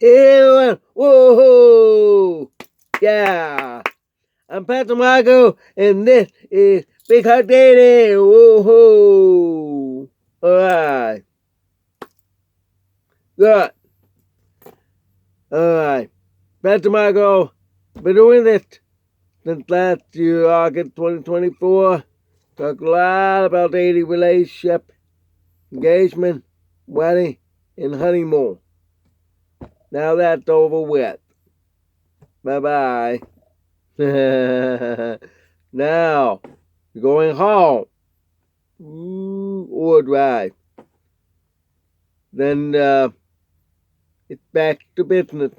Everyone, whoa! Yeah! I'm Pastor Marco, and this is Big Hot Daddy! Whoa! Alright. Good. Alright. Pastor Marco, been doing this since last year, August 2024. Talked a lot about dating, relationship, engagement, wedding, and honeymoon. Now that's over with. Bye-bye. Now, you're going home. Or drive. Then it's back to business.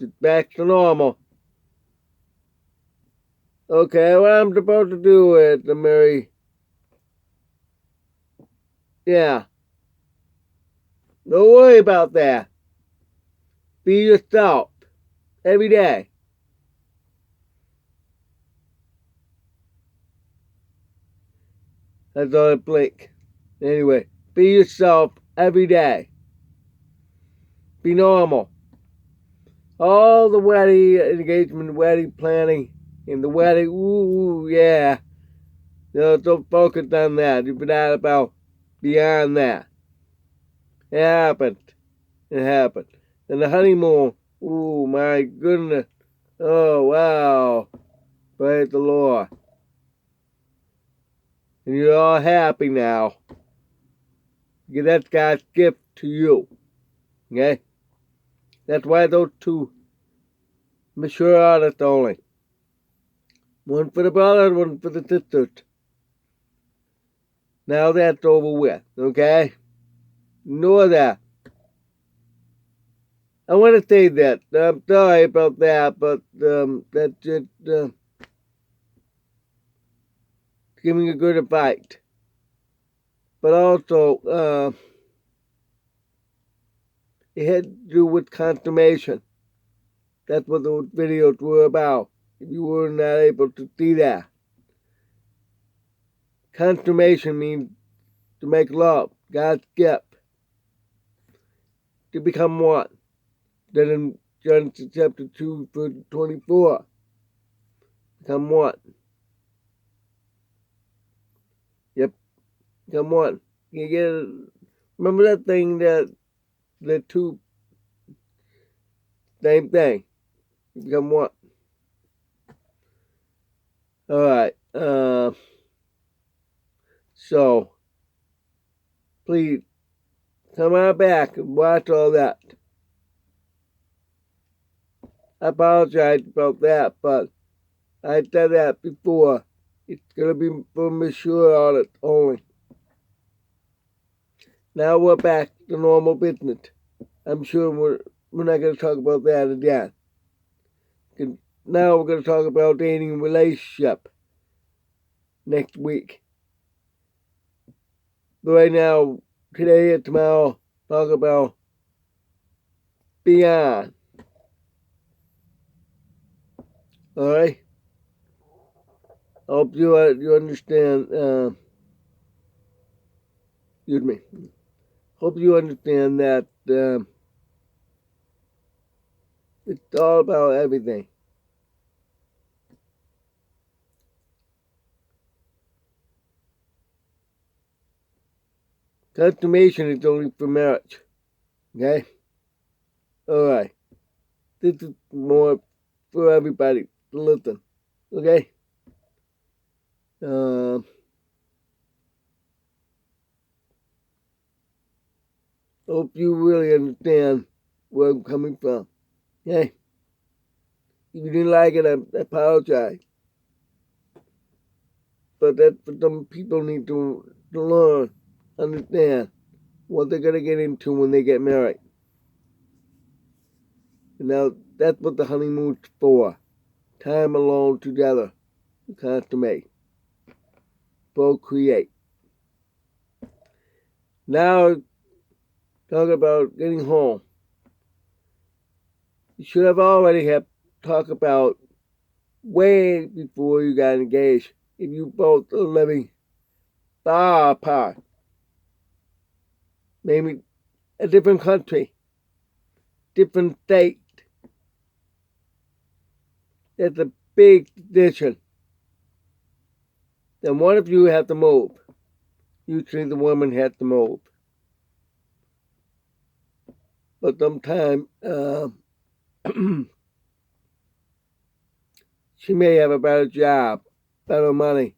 It's back to normal. Okay, what I'm supposed to do is to marry. Yeah. Don't worry about that. Be yourself. Every day. That's all I blink. Anyway, be yourself every day. Be normal. All the wedding, engagement, wedding planning, and the wedding, ooh, yeah. Don't focus on that. You forgot about beyond that. It happened. It happened. And the honeymoon, ooh, my goodness. Oh, wow. Praise the Lord. And you're all happy now. Because that's God's gift to you. Okay? That's why those two mature artists only. One for the brothers, one for the sisters. Now that's over with. Okay? Ignore that. I want to say that. I'm sorry about that, but that's just giving a good advice. But also, it had to do with confirmation. That's what those videos were about. If you were not able to see that. Confirmation means to make love, God's gift, to become one. Then in Genesis chapter 2, verse 24, become one. Yep, become one. You get it? Remember that thing that the two, same thing. You become one. Alright, so, please, come on back and watch all that. I apologize about that, but I said that before. It's going to be for mature audits only. Now we're back to normal business. I'm sure we're not going to talk about that again. Now we're going to talk about dating and relationship next week. But right now, today and tomorrow, talk about beyond. Alright? I hope you understand. Excuse me. Hope you understand that it's all about everything. Consummation is only for marriage. Okay? Alright. This is more for everybody to listen. Okay? Hope you really understand where I'm coming from. Okay? If you didn't like it, I apologize. But that's what some people need to learn, understand what they're going to get into when they get married. And now, that's what the honeymoon's for. Time alone together to consummate. Procreate. Now, talk about getting home. You should have already have talked about way before you got engaged. If you both are living far apart. Maybe a different country. different state. That's a big decision. Then one of you have to move. Usually the woman has to move. But sometimes she may have a better job, better money.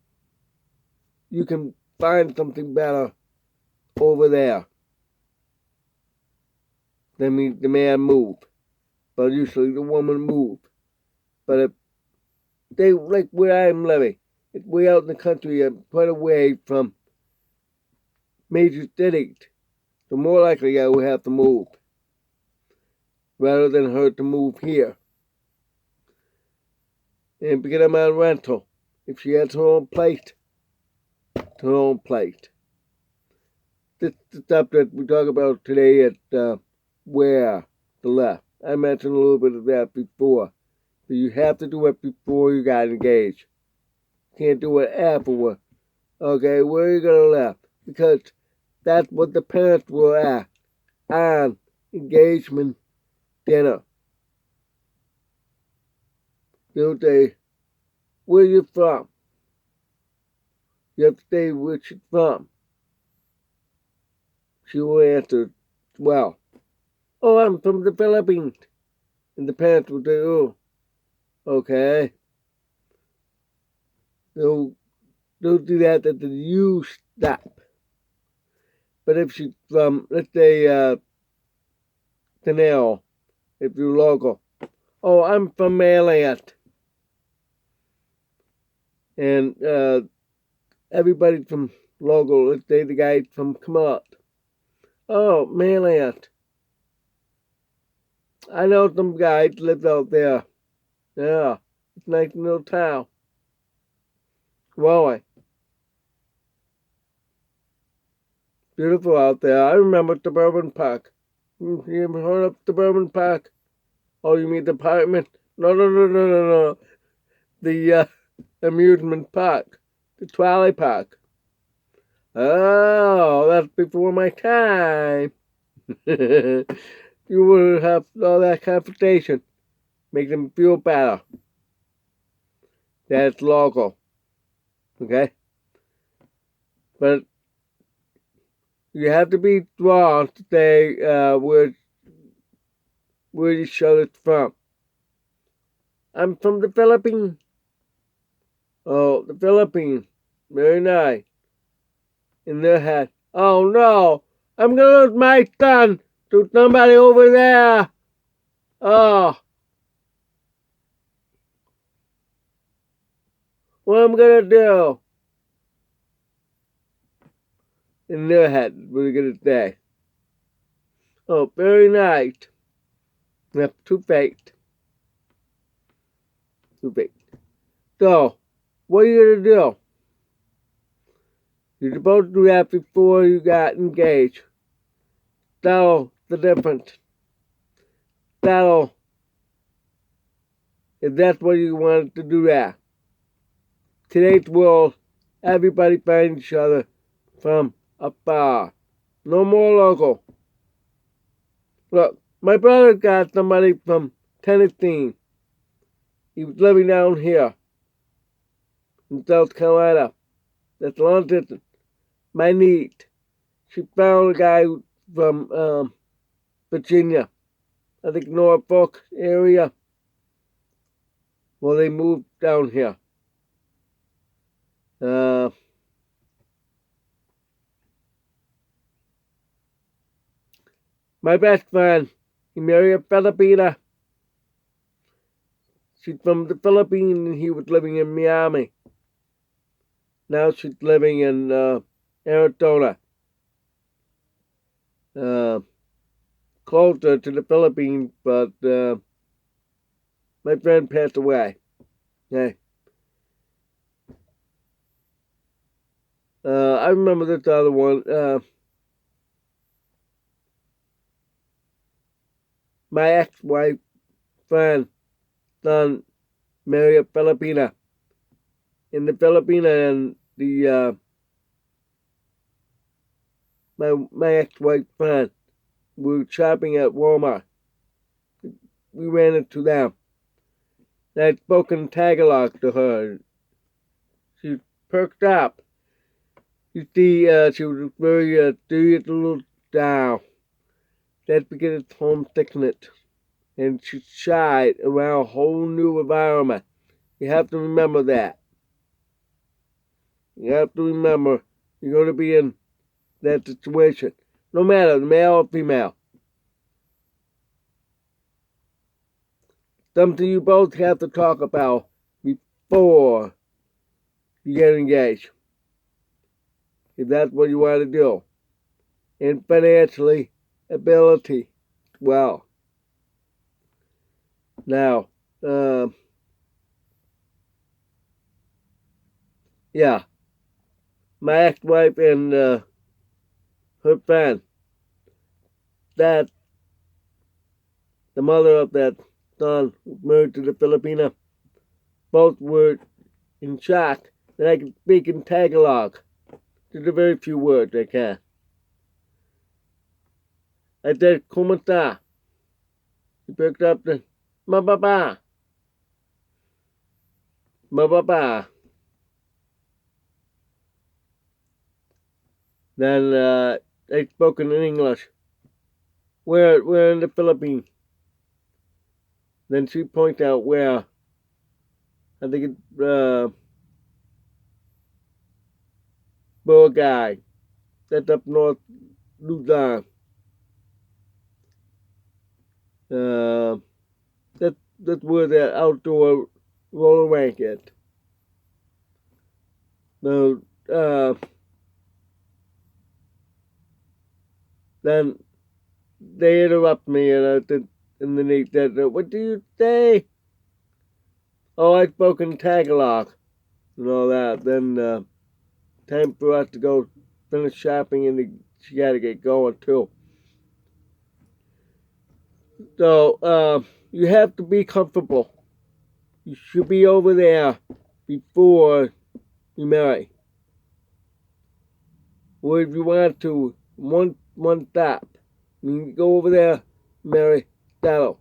You can find something better over there. That means the man move. But usually the woman move. But if they, like where I'm living, it's way out in the country and quite away from major cities. So more likely I will have to move. Rather than her to move here. And because I'm on rental. If she has her own place, her own place. This is the stuff that we talk about today at where the left. I mentioned a little bit of that before. But you have to do it before you got engaged. You can't do it afterward. Okay, where are you going to left? Because that's what the parents were at on engagement dinner. They'll say, where you from? You have to say where she's from. She will answer, well, oh, I'm from the Philippines. And the parents will say, oh, okay. They'll do that at the U stop. But if she's from, let's say, Canal, if you're local, oh, I'm from Maryland. And everybody from local, let's say the guy from Kamut. Oh, Maryland. I know some guys live out there. Yeah, it's a nice little town. Really. Beautiful out there. I remember Suburban Park. You ever heard of Suburban Park? Oh, you mean the apartment? No. The amusement park. The trolley park. Oh, that's before my time. You will have all that conversation. Make them feel better. That's local. Okay? But you have to be strong to say where you show it's from. I'm from the Philippines. Oh, the Philippines. Very nice. In their head. Oh no! I'm gonna lose my son to somebody over there! Oh. What am I gonna do? In their head, what are you gonna say? Oh, very nice. That's too faked. Too faked. So, what are you gonna do? You're supposed to do that before you got engaged. That'll the difference. That'll, if that's what you wanted to do that. Today's world, everybody finds each other from afar. No more local. Look, my brother got somebody from Tennessee. He was living down here in South Carolina. That's long distance. My niece, she found a guy from Virginia. I think Norfolk area. Well, they moved down here. My best friend, he married a Filipina. She's from the Philippines and he was living in Miami. Now she's living in Arizona. Closer to the Philippines, but my friend passed away. Okay. I remember this other one. My ex-wife friend son married a Filipina. In the Filipina and the my ex-wife friend, we were shopping at Walmart. we ran into them. And I'd spoken Tagalog to her. She perked up. You see, she was very serious, a little down. That's because it's homesickness. And she's shy around a whole new environment. You have to remember that. You have to remember you're going to be in that situation. No matter, male or female. Something you both have to talk about before you get engaged. If that's what you want to do. And financially, ability. Well. Now, yeah. My ex-wife and her friend, that the mother of that son married to the Filipina, both were in shock that I could speak in Tagalog. There's a very few words I can. I said, "Kumusta?" She picked up the "Mababa." Mababa. Then I spoke in English. We're in the Philippines. Then she pointed out where. I think it's Boracay. That's up north Luzon. That's where the outdoor roller rink is. So, then they interrupt me and then they said, "What do you say?" "Oh, I spoke in Tagalog," and all that. Then time for us to go finish shopping, and she got to get going too. So you have to be comfortable. You should be over there before you marry. Or if you want to, one stop. You go over there, marry, settle.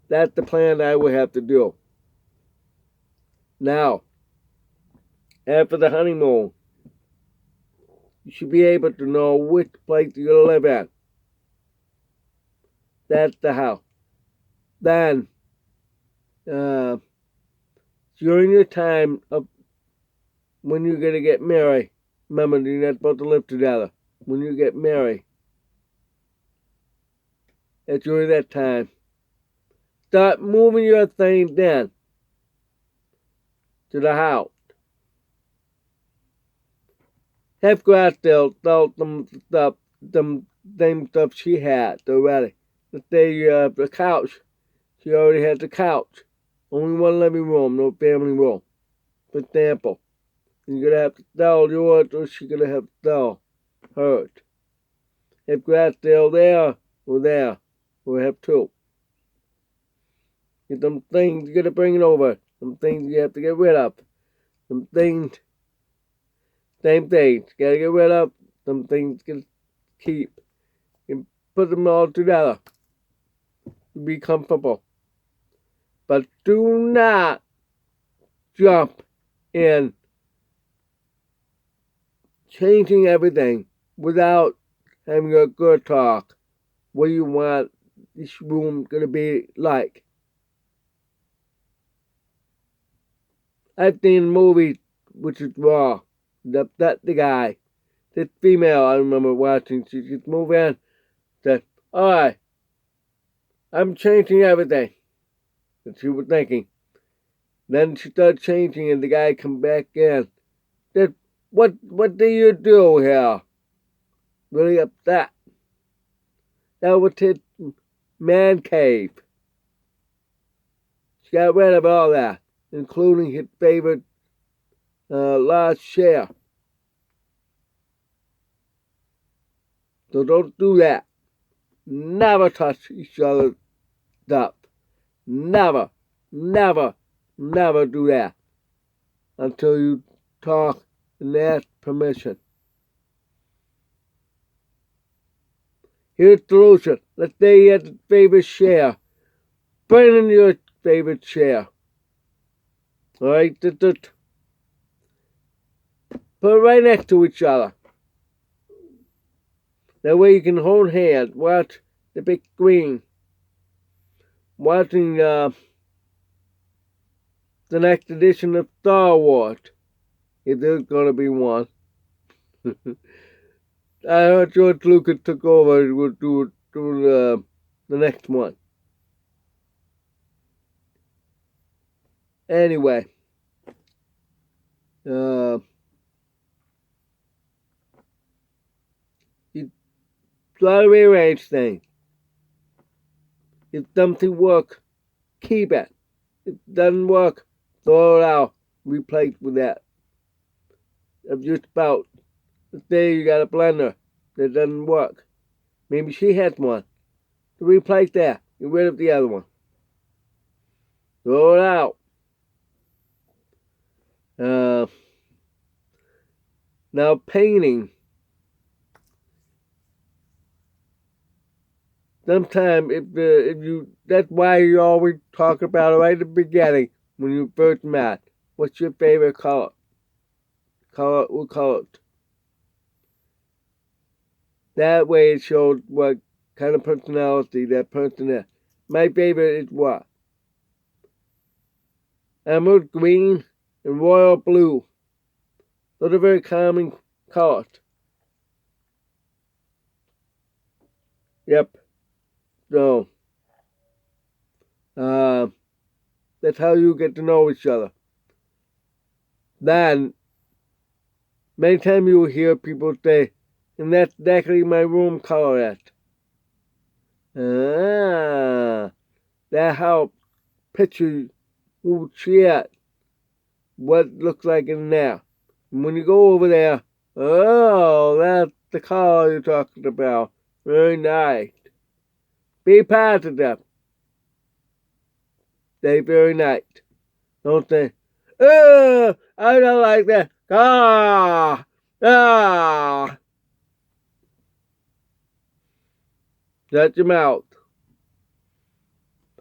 That's the plan I would have to do. Now, after the honeymoon, you should be able to know which place you're going to live at. That's the house. Then, during your time of when you're going to get married, remember, you're not supposed to live together. When you get married, it's during that time. Start moving your things then to the house. Have Grassdale sell some stuff, some same stuff she had already. Let's say the couch. She already has the couch. Only one living room, no family room. For example. You're going to have to sell yours, or she's going to have to sell hers. If Grassdale there, or there. We'll have two. Get some things you're going to bring it over. Some things you have to get rid of. Some things, same things. You got to get rid of. Some things you can keep. You can put them all together. Be comfortable. But do not jump in changing everything without having a good talk. What do you want this room going to be like? I've seen movies which is raw. That's the guy. This female I remember watching, she just moved in, said, "Alright, I'm changing everything." And she was thinking. Then she started changing and the guy come back in. Said, What do you do here?" Really upset. That was his man cave. She got rid of all that, including his favorite large chair. So don't do that. Never touch each other's stuff. Never, never, never do that until you talk and ask permission. Here's the solution. Let's say you have a favorite chair. Put in your favorite chair. Alright? Put it right next to each other. That way you can hold hands, watch the big screen. Watching the next edition of Star Wars. If there's going to be one. I heard George Lucas took over and would do the next one. Anyway. You try to rearrange things. If something works, keep it. If it doesn't work, throw it out. Replace with that. Of your spouse. Let's say you got a blender that doesn't work. Maybe she has one. To replace that. Get rid of the other one. Throw it out. Now painting. Sometimes that's why you always talk about it right at the beginning when you first met. What's your favorite color? What color? That way it shows what kind of personality that person is. My favorite is what? Emerald green and royal blue. Those are very common colors. Yep. So, that's how you get to know each other. Then, many times you will hear people say, and that's exactly my room color. That helps picture who she is, what it looks like in there. And when you go over there, oh, that's the color you're talking about. Very nice. Be positive. Stay very nice. Don't say, oh, I don't like that. Shut your mouth.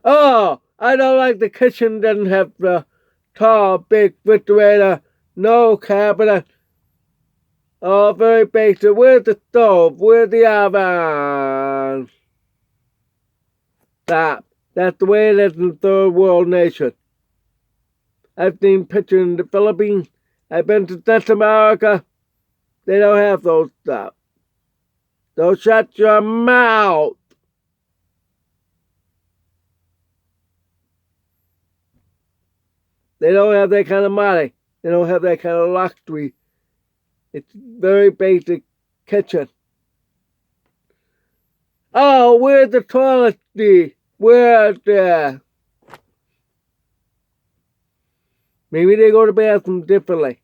Oh, I don't like the kitchen doesn't have the tall, big refrigerator, no cabinet. Oh, very basic. Where's the stove? Where's the oven? Stop. That's the way it is in third world nation. I've seen pictures in the Philippines. I've been to South America. They don't have those stuff. So shut your mouth. They don't have that kind of money. They don't have that kind of luxury. It's very basic kitchen. Oh, where's the toilet seat? Where's the... Maybe they go to the bathroom differently.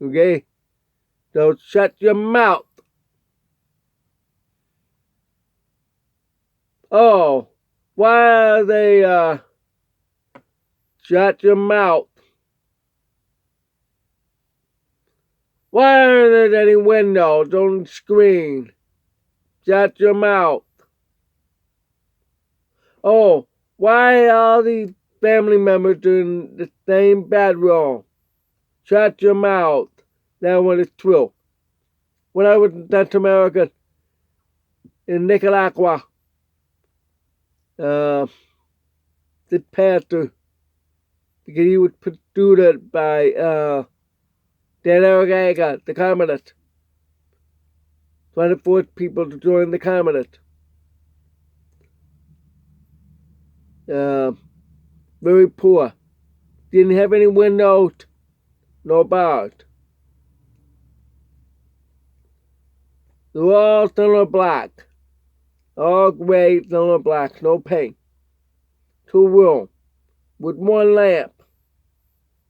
Okay? So shut your mouth. Oh, why are they, shut your mouth. Why aren't there any windows on the screen? Shut your mouth. Oh, why are these family members in the same bedroom? Shut your mouth. That one is true. When I was in South America, in Nicaragua, the pastor, because he was pursued by the communist. Trying to force people to join the communist. Very poor. Didn't have any windows, no bars. They were all silver black. All gray, silver black, no paint. 2 rooms with 1 lamp.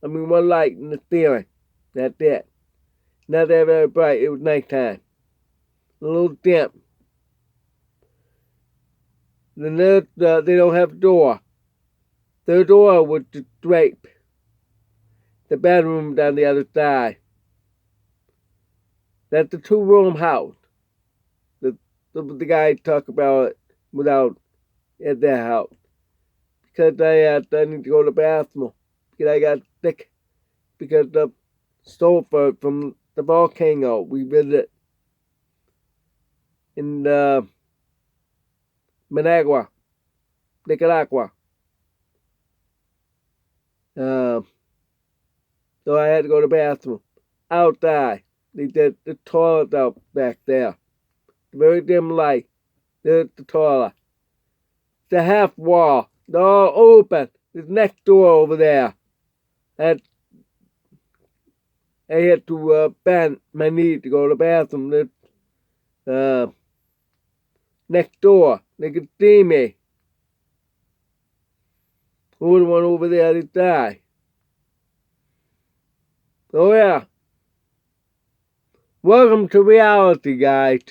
One light in the ceiling. That's it. Not that very bright. It was nighttime. A little dim. Then they don't have a door. Their door was to drape. The bedroom down the other side. That's a 2-room house. the guy talk about it without at their house. Because I need to go to the bathroom. Because I got sick. Because the sulfur from the volcano we visit in Managua, Nicaragua. So I had to go to the bathroom. Outside. They did the toilet out back there. Very dim light. There's the toilet. It's a half wall. They're all open. There's next door over there. I had to bend my knee to go to the bathroom. Next door. They could see me. Who was the one over there that died? Oh yeah. Welcome to reality, guys.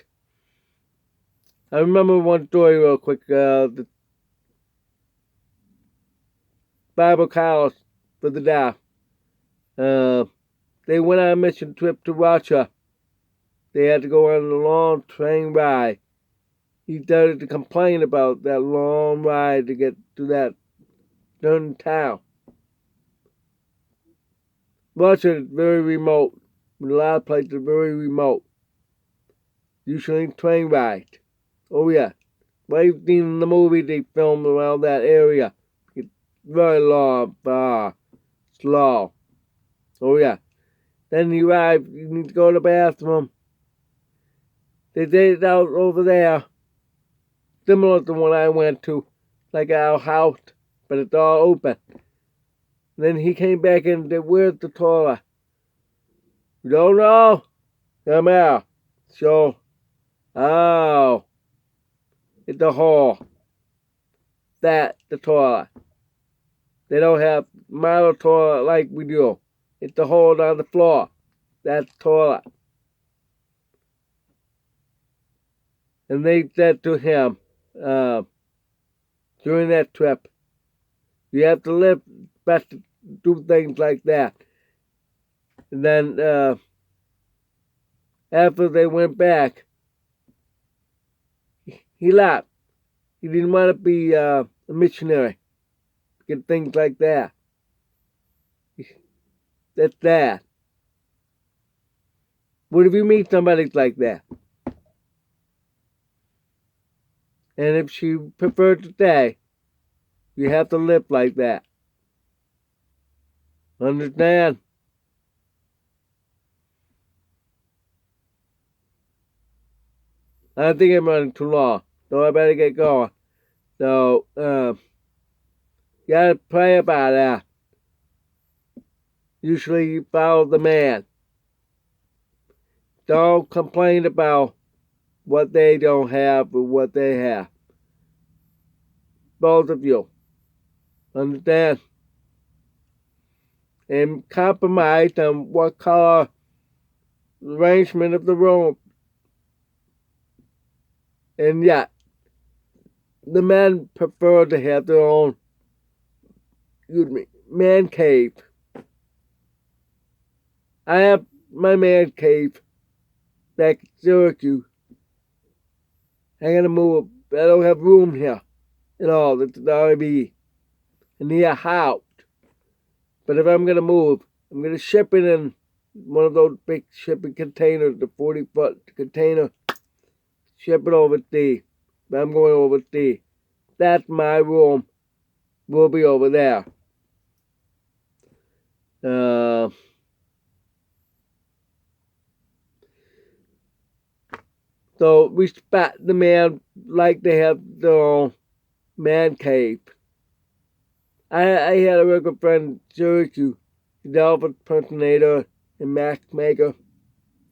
I remember one story real quick. The Bible college for the deaf. They went on a mission trip to Russia. They had to go on a long train ride. He started to complain about that long ride to get to that certain town. Russia is very remote. A lot of places are very remote. Usually train rides. Oh yeah. What you've seen in the movie they filmed around that area. It's very long, far, slow. Oh yeah. Then you arrive, you need to go to the bathroom. They did it out over there. Similar to one I went to. Like our house. But it's all open. Then he came back in and said, where's the toilet? You don't know? Come out. So, oh. It's a hole. That's the toilet. They don't have model toilet like we do. It's the hole on the floor. That's the toilet. And they said to him, during that trip, you have to live best to do things like that. And then after they went back, he left. He didn't want to be a missionary. Get things like that. That's that. What if you meet somebody like that? And if she prefers to stay, you have to live like that. Understand? I think I'm running too long, so I better get going. So, you gotta pray about that. Usually you follow the man. Don't complain about what they don't have or what they have. Both of you. Understand? And compromise on what color arrangement of the room. And yet, the men prefer to have their own, man cave. I have my man cave back in Syracuse. I gotta move. I don't have room here at all. It's the RV. I need a house. But if I'm gonna move, I'm gonna ship it in one of those big shipping containers, the 40-foot container. Ship it overseas. I'm going overseas. That's my room. We'll be over there. So respect the man like they have their own man cave. I had a real good friend, Chïristian, the Elvis impersonator and mask maker.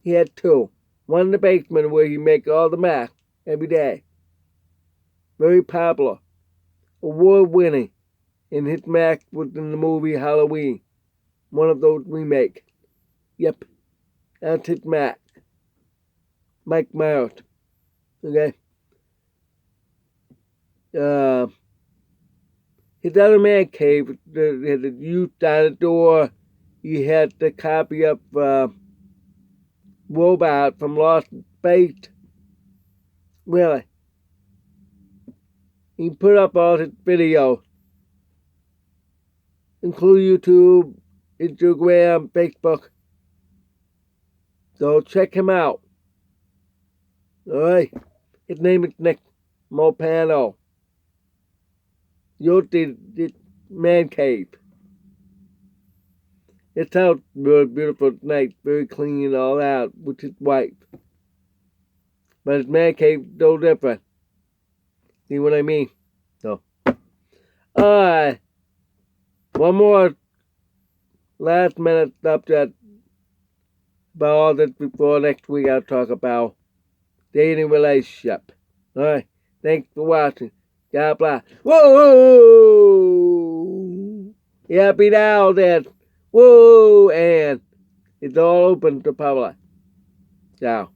He had two. One in the basement where he make all the masks every day. Very popular. Award-winning. And his mask was in the movie Halloween. One of those remakes. Yep. That's his mask. Mike Myers. Okay? His other man cave had a huge dinosaur. He had the copy of Robot from Lost in Space. Really. He put up all his videos, include YouTube, Instagram, Facebook. So check him out. Alright. His name is Nick Mopano. You'll see this man cave. It's house really beautiful tonight, very clean and all that with his wife. But his man cave is no different. See what I mean? So alright. One more last minute subject about all this before next week I'll talk about dating relationship. Alright. Thanks for watching. God bless. Whoa! Happy now then. Whoa! And it's all open to public. Ciao.